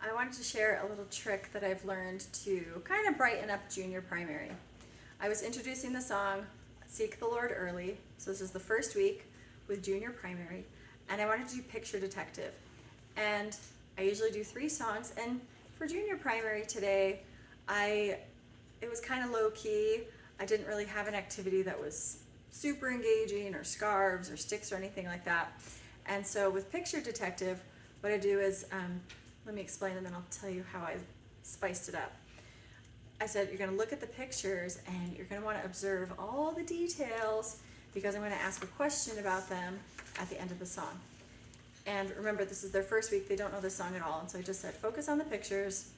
I wanted to share a little trick that I've learned to kind of brighten up junior primary. I was introducing the song Seek the Lord Early, so this is the first week with junior primary, and I wanted to do Picture Detective. And I usually do 3 songs, and for junior primary today, it was kind of low key. I didn't really have an activity that was super engaging or scarves or sticks or anything like that. And so with Picture Detective, what I do is, let me explain and then I'll tell you how I spiced it up. I said you're going to look at the pictures and you're going to want to observe all the details because I'm going to ask a question about them at the end of the song. And remember, this is their first week, they don't know this song at all, and so I just said focus on the pictures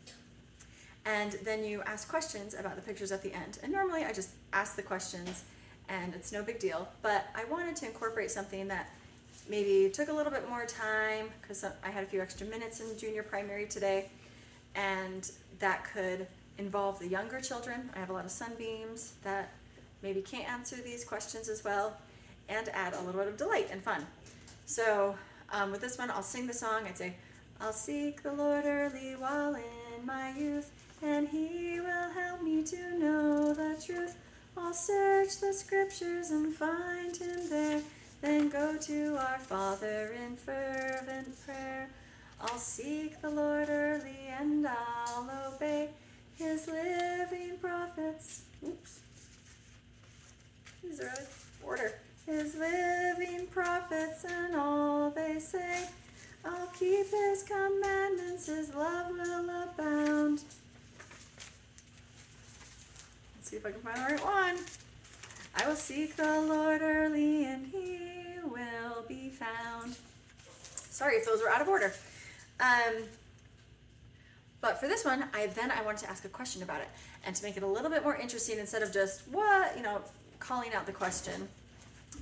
and then you ask questions about the pictures at the end. And normally I just ask the questions and it's no big deal, but I wanted to incorporate something that maybe took a little bit more time because I had a few extra minutes in junior primary today, and that could involve the younger children. I have a lot of sunbeams that maybe can't answer these questions as well, and add a little bit of delight and fun. So with this one, I'll sing the song. I'd say, I'll seek the Lord early while in my youth, and he will help me to know the truth. I'll search the scriptures and find him there, then go to our Father in fervent prayer. I'll seek the Lord early and I'll obey his living prophets. Oops. These are out of order. His living prophets and all they say. I'll keep his commandments, his love will abound. Let's see if I can find the right one. I will seek the Lord early and he will be found. Sorry if those were out of order. But for this one, I wanted to ask a question about it. And to make it a little bit more interesting, instead of just, calling out the question,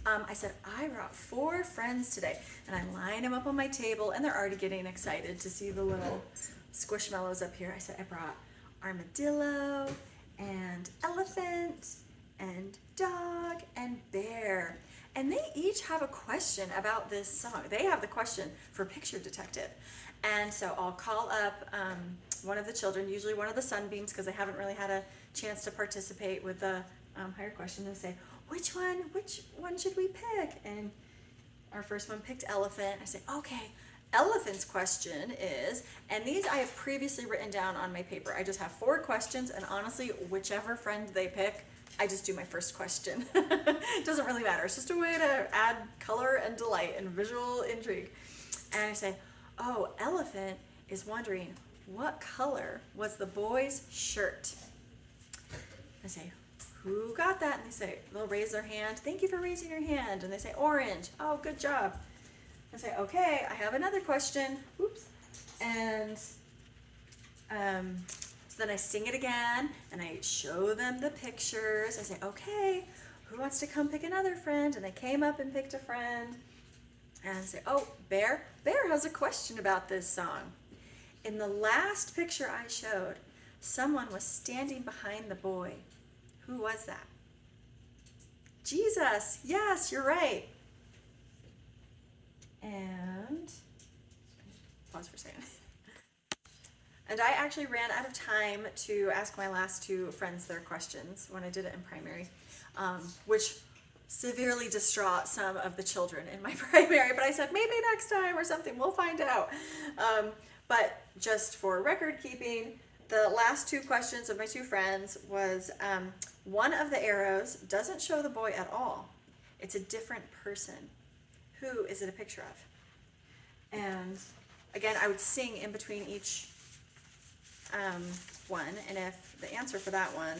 I said, I brought 4 friends today. And I lined them up on my table, and they're already getting excited to see the little Squishmallows up here. I said, I brought armadillo and elephant and dog and bear, and they each have a question about this song. They have the question for Picture Detective, and so I'll call up one of the children, usually one of the sunbeams, because they haven't really had a chance to participate with the higher question, and say, which one should we pick? And our first one picked elephant. I say, okay, elephant's question is, and these I have previously written down on my paper. I just have 4 questions, and honestly, whichever friend they pick, I just do my first question. It doesn't really matter. It's just a way to add color and delight and visual intrigue. And I say, oh, elephant is wondering, what color was the boy's shirt? I say, who got that? And they'll raise their hand. Thank you for raising your hand. And they say, orange. Oh, good job. I say, okay, I have another question. Oops. And so then I sing it again, and I show them the pictures. I say, okay, who wants to come pick another friend? And they came up and picked a friend. And I say, oh, Bear. Bear has a question about this song. In the last picture I showed, someone was standing behind the boy. Who was that? Jesus. Yes, you're right. And pause for a second. And I actually ran out of time to ask my last 2 friends their questions when I did it in primary, which severely distraught some of the children in my primary, but I said maybe next time or something, we'll find out. But just for record keeping, the last 2 questions of my 2 friends was, one of the arrows doesn't show the boy at all. It's a different person. Who is it a picture of? And again, I would sing in between each one, and if the answer for that one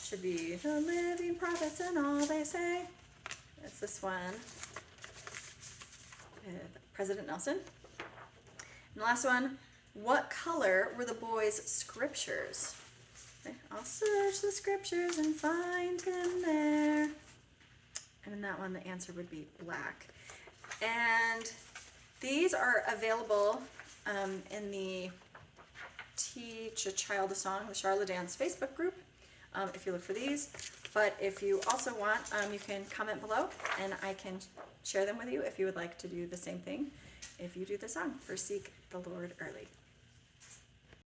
should be the living prophets and all they say, it's this one with President Nelson. And the last one, what color were the boys' scriptures? Okay, I'll search the scriptures and find him there. And in that one, the answer would be black. And these are available in the Teach a Child a Song with Charlotte Ann's Facebook group, if you look for these. But if you also want, you can comment below and I can share them with you if you would like to do the same thing if you do the song for Seek the Lord Early.